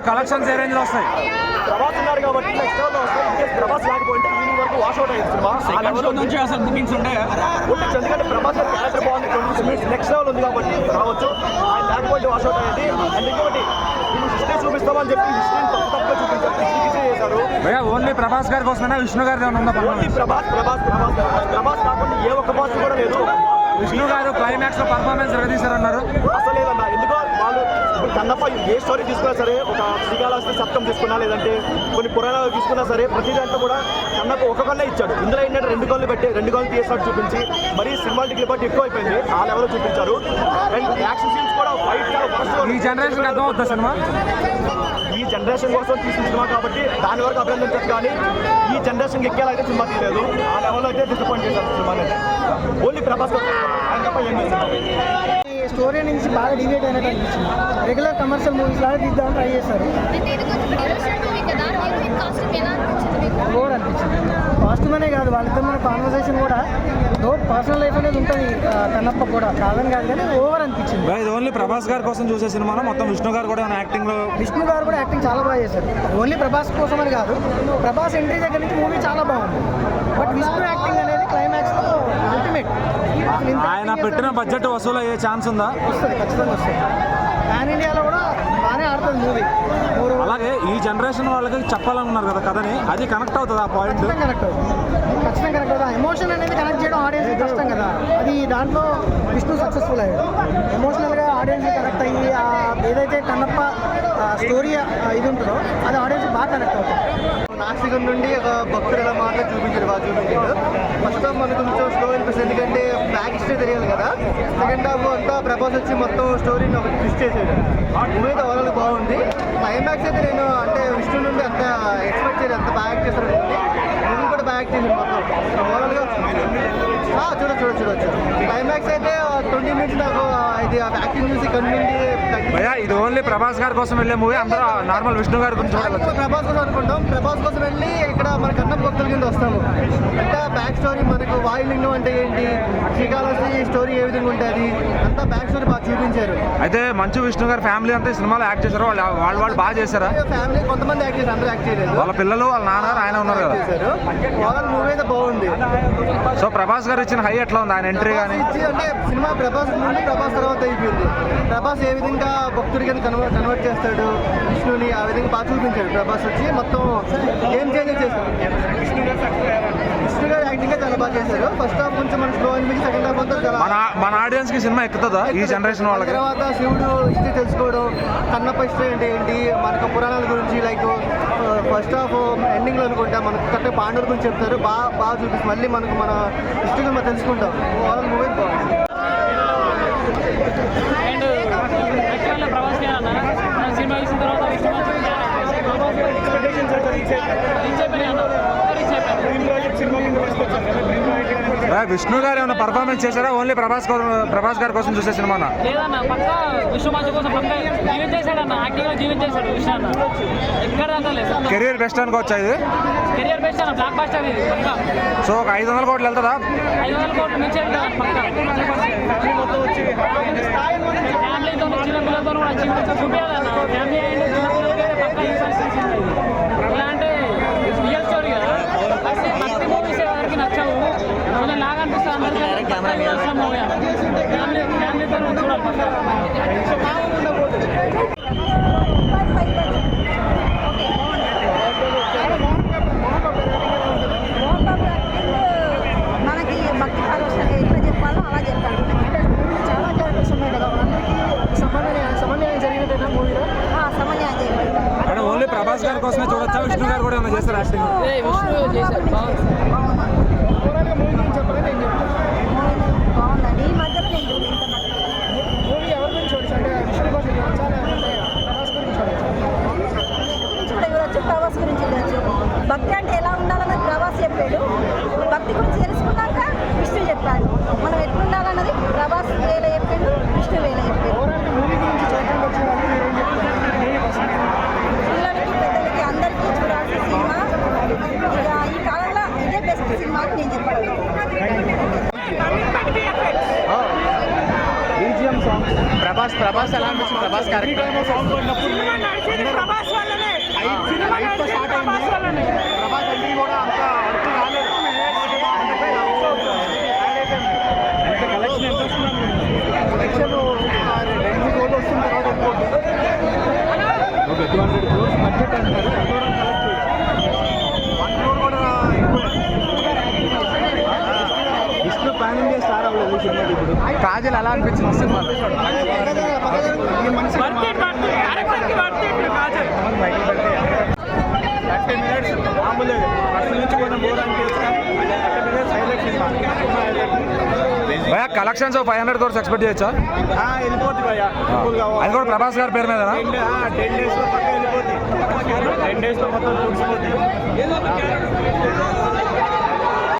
Collections ఏ range లో వస్తాయి? ప్రభాస్ ఉన్నారు కాబట్టి నెక్స్ట్ లెవెల్ వస్తాయి. ప్రభాస్ లేకపోతే ఈవినింగ్ వరకు వాష్ అవుట్ అయ్యింది సినిమా. ఆ లెవెల్ నుంచి అసలు బుకింగ్స్ ఉంటాయా? ఉండొచ్చు, ఎందుకంటే ప్రభాస్ గారి క్యారెక్టర్ బాగుంది, 20 minutes నెక్స్ట్ లెవెల్ ఉంది కాబట్టి రావచ్చు. ఆయన లేకపోతే వాష్ అవుట్ అయ్యేది. అండ్ ఇంకొకటి హిస్టరీ చూపిస్తామని చెప్పి హిస్టరీని తప్పుగా చూపించారు, చేశారు. ఓన్లీ ప్రభాస్ గారి కోసమైనా విష్ణు గారి ఉందా? ఓన్లీ ప్రభాస్ కాకుండా ఏ ఒక్క బాస్ కూడా లేదు. విష్ణు గారు క్లైమాక్స్ లో పర్ఫార్మెన్స్ తీశారన్నారు. అసలు లేదన్నా, ఎందుకో వాళ్ళు కన్నప్ప ఏ స్టోరీ తీసుకున్నా సరే, ఒక శ్రీకాళహస్తి సప్తం తీసుకున్నా, లేదంటే కొన్ని పురాణాలు తీసుకున్నా సరే, ప్రతి దాంట్లో కూడా కన్నప్ప ఒక కళ్ళే ఇచ్చాడు. ఇందులో ఏంటంటే 2 కళ్ళు పెట్టి 2 కళ్ళు తీసినట్టు చూపించి మరీ సినిమాటిక్ లిబర్టీ ఎక్కువ అయిపోయింది, ఆ లెవెల్లో చూపించారు. అండ్ యాక్షన్ సీన్స్ కూడా ఫైట్ ఈ జనరేషన్ అర్థం అవుతుంది సినిమా. ఈ జనరేషన్ కోసం తీసిన సినిమా కాబట్టి దాని వరకు అభినందించచ్చు, కానీ ఈ జనరేషన్ ఎక్కేలాగే సినిమా తీయలేదు. ఆ లెవెల్లో అయితే డిసప్పాయింట్ చేశారు సినిమాని. ఓన్లీ ప్రభాస్ ఆయన తప్ప ఏం లేదు. స్టోరీ నుంచి బాగా డివేట్ అయినట్టు అనిపించింది. రెగ్యులర్ కమర్షియల్ మూవీస్ లాగా తీద్దామని ట్రై చేశారు. ఓవర్ అనిపించింది. కాస్ట్యూమ్ అనే కాదు, వాళ్ళిద్దరు కాన్వర్సేషన్ కూడా పర్సనల్ లైఫ్ అనేది ఉంటుంది కన్నప్ప కూడా, కాదని కాదు, కానీ ఓవర్ అనిపించింది. ఇది ఓన్లీ ప్రభాస్ గారి కోసం చూసే సినిమా, మొత్తం విష్ణు గారు కూడా యాక్టింగ్ లో విష్ణు గారు కూడా యాక్టింగ్ చాలా బాగా చేశారు. ఓన్లీ ప్రభాస్ కోసం అని కాదు, ప్రభాస్ ఎంట్రీ దగ్గర నుంచి మూవీ చాలా బాగుంది. బట్ విష్ణు యాక్టింగ్ అనేది క్లైమాక్స్ లో అల్టిమేట్. ఆయన పెట్టిన బడ్జెట్ వసూలు అయ్యే ఛాన్స్ ఉందా? వస్తుంది, ఖచ్చితంగా వస్తుంది. పాన్ ఇండియాలో కూడా బాగానే ఆడుతుంది మూవీ. అలాగే ఈ జనరేషన్ వాళ్ళకి చెప్పాలనుకున్నారు కదా కథని, అది కనెక్ట్ అవుతుంది. ఆ పాయింట్ కనెక్ట్ అవుతుంది, ఖచ్చితంగా కనెక్ట్ అవుతుంది. ఎమోషన్ అనేది కనెక్ట్ చేయడం ఆడియన్స్ కష్టం కదా, అది దాంట్లో విష్ణు సక్సెస్ఫుల్ అయ్యాడు. ఎమోషనల్గా ఆడియన్స్ కనెక్ట్ అయ్యి ఏదైతే కన్నప్ప స్టోరీ ఇది ఉంటుందో అది ఆడియన్స్ బాగా కనెక్ట్ అవుతుంది. నాసికం నుండి ఒక భక్తుడు ఎలా మాట చూపించారు, బాగా చూపించారు. ఫస్ట్ హాఫ్ మనకు కొంచెం స్లో అనిపిస్తుంది, ఎందుకంటే బ్యాక్ స్టోరీ తెలియాలి కదా. సెకండ్ హాఫ్ అంతా ప్రభాస్ వచ్చి మొత్తం స్టోరీని ఒక ట్విస్ట్ చేశాడు. మూవీ అయితే ఓవరాల్ బాగుంది. క్లైమాక్స్ అయితే నేను అంటే విష్ణు నుండి అంత ఎక్స్పెక్ట్ చేయలేదు, అంత బాగా యాక్ట్ చేస్తారు. మూవీ కూడా బాగా యాక్ట్ చేశారు మొత్తం ఓవరాల్గా. చూడొచ్చు. క్లైమాక్స్ అయితే 20 minutes నాకు ఇది యాక్టింగ్ చూసి కన్నుండి. ఇది ఓన్లీ ప్రభాస్ గారి కోసం వెళ్ళే మూవీ, అందరూ నార్మల్ విష్ణు గారి గురించి ప్రభాస్ కోసం అనుకుంటాం. ప్రభాస్ కోసం వెళ్ళి ఇక్కడ మన కన్నప్ప భక్తుల కింద వస్తాము. అంటే బ్యాక్ స్టోరీ మనకు వాయులింగం అంటే ఏంటి, శ్రీకాళహస్తి స్టోరీ ఏ విధంగా ఉంటుంది, అంతా బ్యాక్ స్టోరీ బాగా చూపించారు. అయితే మంచు విష్ణు గారి ఫ్యామిలీ అంతా సినిమాలో యాక్ట్ చేశారు. వాళ్ళు బాగా చేశారా? ఫ్యామిలీ కొంతమంది యాక్ట్ చేశారు, అందరూ యాక్ట్ చేయలేదు. వాళ్ళ పిల్లలు, వాళ్ళ నాన్న, ఆయన ఉన్నారు కదా. ఓవరాల్ మూవీ అయితే బాగుంది. సో ప్రభాస్ గారు ఇచ్చిన హై ఎట్లా ఉంది ఆయన ఎంట్రీ కానీ? అంటే సినిమా ప్రభాస్ నుండి ప్రభాస్ తర్వాత అయిపోయింది. ప్రభాస్ ఏ విధంగా భక్తుడి కింద కన్వర్ట్ చేస్తాడు విష్ణుని, ఆ విధంగా బాగా చూపించాడు. ప్రభాస్ వచ్చి మొత్తం గేమ్ చేంజర్ చేశాడు. విష్ణు గారు యాక్టింగ్ చాలా బాగా చేశారు. ఫస్ట్ హాఫ్ కొంచెం మన స్లో అనిపించి, సెకండ్ హాఫ్ అంతా మన ఆడియన్స్ కి సినిమా ఎక్కుతుందా ఈ జనరేషన్ వాళ్ళకి? తర్వాత శివుడు హిస్టరీ తెలుసుకోవడం, కన్నప్ప హిస్టరీ అంటే ఏంటి, మనకు పురాణాల గురించి, లైక్ ఫస్ట్ హాఫ్ ఎండింగ్ లో అనుకుంటా మనకు కరెక్ట్ పాండవుల గురించి చెప్తారు, బాగా చూపిస్తుంది. మళ్ళీ మనకు మన హిస్టరీ మనం తెలుసుకుంటాం. ఓవరాల్ మూవీ బాగుంది. అండ్ యాక్చువల్గా ప్రభాస్ సినిమా చూసిన తర్వాత విష్ణు గారు ఏమైనా పర్ఫార్మెన్స్ చేశారా? ఓన్లీ ప్రభాస్ గారి కోసం చూసే సినిమా? లేదన్న, పక్క విష్ణు మంచి కోసం పక్క జీవించేశాడు అన్న, యాక్టింగ్ జీవించేశాడు విష్ణు అన్న. ఎక్కడ దాకా లేదు. కెరియర్ బెస్ట్ అనుకోవచ్చా ఇది? కెరియర్ బెస్ట్ అన్న, బ్లాక్ బస్టర్ ఇది పక్క. సో ఒక 500 కోట్లు వెళ్తుందా? 500 కోట్ల నుంచి వెళ్తాను పక్క. ఫ్యామిలీతో చిన్న పిల్లలతో కూడా చూపించాలన్న. ఫ్యామిలీ అండ్ చిన్న పిల్లలకి పక్క ఎలా అంటే రియల్ స్టోరీ కదా. భక్తి మూవీస్ ఎవరికి నచ్చవు, కొంచెం లాగా అనిపిస్తుంది అందరికీ. మూవీ ఫ్యామిలీతో చూడాలి పక్క. మనకి భక్తి పరవశంగా ఎట్లా చెప్పాలో అలా చెప్తాడు. చాలా క్యారెక్టర్స్ ఉన్నాయి కదా, సమన్వయం జరిగినట్టేనా మూవీలో? సమన్వయం చేయబడి అంటే ఓన్లీ ప్రభాస్ గారి కోసమే చూడొచ్చా? విష్ణు గారు కూడా ఏమైనా చేస్తారు యాక్టింగ్? విష్ణు చేశారు, బాగుంది. ఓవరాల్గా మూవీ గురించి చెప్పాలని నేను చెప్తాను. బాగుందండి. ఈ మధ్యలో నేను చూసిన మూవీ ఎవరి గురించి చూడొచ్చు అంటే విష్ణు కోసం చూడొచ్చా, లేకపోతే ప్రభాస్ గురించి చూడొచ్చా? గురించి కూడా చూడొచ్చు, ప్రభాస్ గురించి చూడొచ్చు. భక్తి అంటే ఎలా ఉండాలన్నది ప్రభాస్ చెప్పాడు, భక్తి గురించి తెలుసుకున్నాక విష్ణు చెప్పాడు. మనం ఎట్లుండాలన్నది ప్రభాస్ వేల చెప్పాడు, విష్ణు వేల చెప్పాడు. ఓవరాల్గా మూవీ గురించి చూడటానికి వచ్చిన వాళ్ళు మీరు ఏం చెప్తారు? పిల్లలకి పెద్దలకి అందరికీ చూడాల్సిన సినిమా. ఇక ఈ కాలంలో ఇదే బెస్ట్ సినిమా అని నేను చెప్పగలను. BGM సాంగ్స్ ప్రభాస్ ప్రభాస్ ఎలా అనిపిస్తుంది? ప్రభాస్ క్యారెక్టర్ సినిమా నడిచేది ప్రభాస్ వల్లనే. సినిమా నడిచేది ప్రభాస్ వల్లనే. ప్రభాస్ ఎంట్రీ కూడా అంత వర్క్ రాలేదు. కలెక్షన్ 2 కోట్లు వస్తుంది తర్వాత అనుకోండి. ఓకే 200 crores బడ్జెట్ అంటారు. 1 crore కూడా ఎక్కువ. విష్ణు పాన్ ఇండియా స్టార్ అవ్వలేదు ఈ సినిమాకి ఇప్పుడు. కాజల్ ఎలా అనిపించింది సినిమా? క్యారెక్టర్కి వర్త్ కాజల్. 30 minutes మామూలు ఫస్ట్ నుంచి కొంచెం బోర్ అనిపిస్తుంది. 30 minutes హైలైట్ సినిమా. భయ కలెక్షన్స్ 500 crores ఎక్స్పెక్ట్ చేయొచ్చా? వెళ్ళిపోతుంది భయ్యా. అది కూడా ప్రభాస్ గారి పేరు మీద 10 days లో పక్క వెళ్ళిపోతుంది. 10 days లో మొత్తం చూసిపోతుంది.